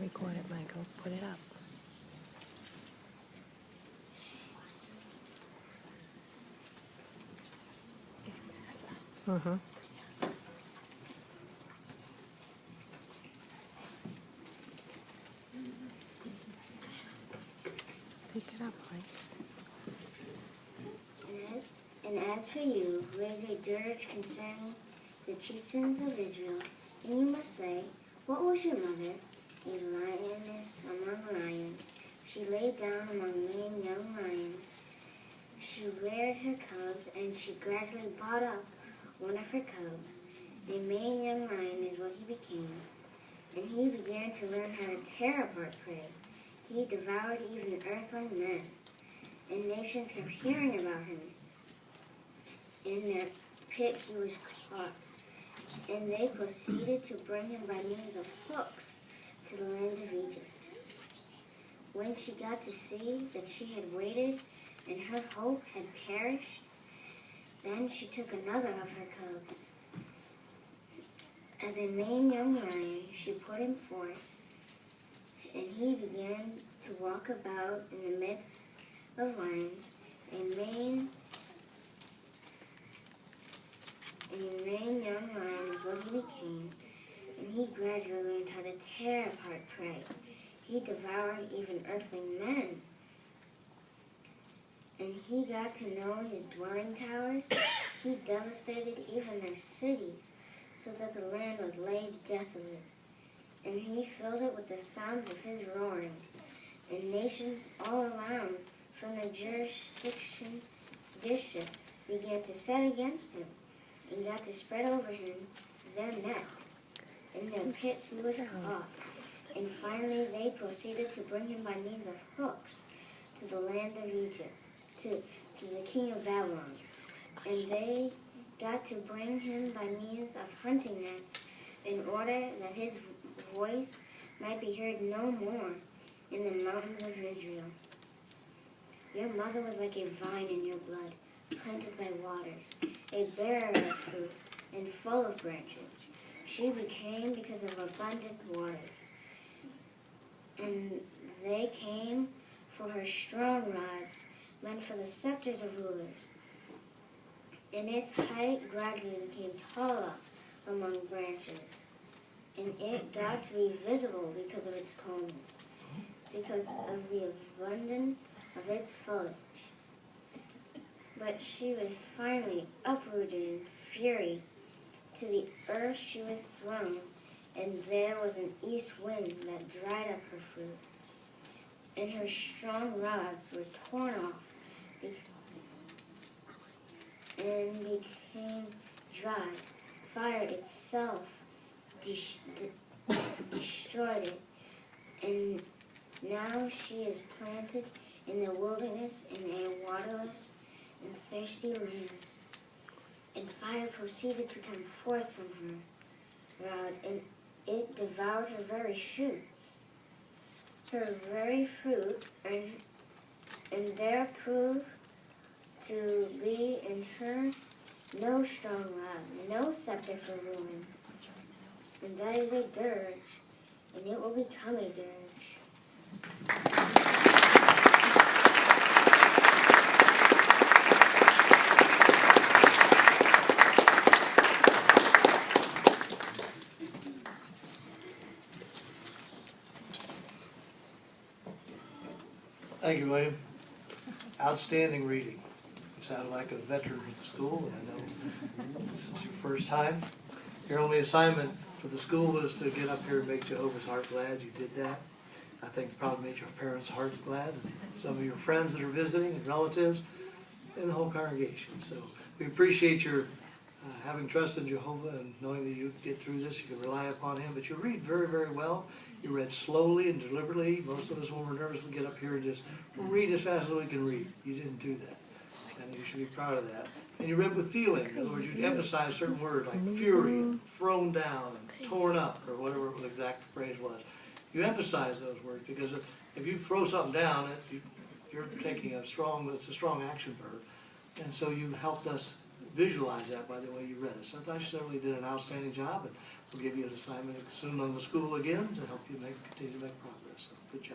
record it, Michael. Put it up. Mm-hmm. Pick it up, Mike. And as for you, raise a dirge concerning the chieftains of Israel, and you must say, what was your mother? A lioness among lions. She lay down among lean young lions. She reared her cubs, and she gradually brought up one of her cubs. A main young lion is what he became, and he began to learn how to tear apart prey. He devoured even earthling men, and nations kept hearing about him. In their pit he was caught, and they proceeded to bring him by means of hooks to the land of Egypt. When she got to see that she had waited and her hope had perished, then she took another of her cubs. As a main young lion, she put him forth, and he began to walk about in the midst of lions. A main young lion is what he became, and he gradually learned how to tear apart prey. He devoured even earthling men. And he got to know his dwelling towers. He devastated even their cities, so that the land was laid desolate. And he filled it with the sounds of his roaring. And nations all around from the district began to set against him, and got to spread over him their net. In their pit he was caught, and finally they proceeded to bring him by means of hooks to the land of Egypt, to the king of Babylon. And they got to bring him by means of hunting nets, in order that his voice might be heard no more in the mountains of Israel. Your mother was like a vine in your blood, planted by waters, a bearer of fruit, and full of branches. She became because of abundant waters. And they came for her strong rods, meant for the scepters of rulers. And its height gradually became taller among branches, and it got to be visible because of its tallness, because of the abundance of its foliage. But she was finally uprooted in fury. To the earth she was thrown, and there was an east wind that dried up her fruit. And her strong rods were torn off and became dry. Fire itself destroyed it. And now she is planted in the wilderness in a waterless and thirsty land. And fire proceeded to come forth from her rod, and it devoured her very shoots. Her very fruit, and there proved to be in her no strong rod, no scepter for ruling. And that is a dirge, and it will become a dirge. Thank you, William. Outstanding reading. You sound like a veteran of the school, and I know this is your first time. Your only assignment for the school was to get up here and make Jehovah's heart glad. You did that. I think it probably made your parents' hearts glad, and some of your friends that are visiting, and relatives, and the whole congregation. So we appreciate your having trust in Jehovah and knowing that you get through this, you can rely upon Him. But you read very, very well. You read slowly and deliberately. Most of us, when we're nervous, we get up here and just read as fast as we can read. You didn't do that, and you should be proud of that. And you read with feeling. In other words, you emphasize certain words like fury, and thrown down, and torn up, or whatever the exact phrase was. You emphasize those words because if you throw something down, you're taking it's a strong action verb. And so you helped us visualize that by the way you read it. So I thought you certainly did an outstanding job, and we'll give you an assignment soon on the school again to help you continue to make progress. So, good job.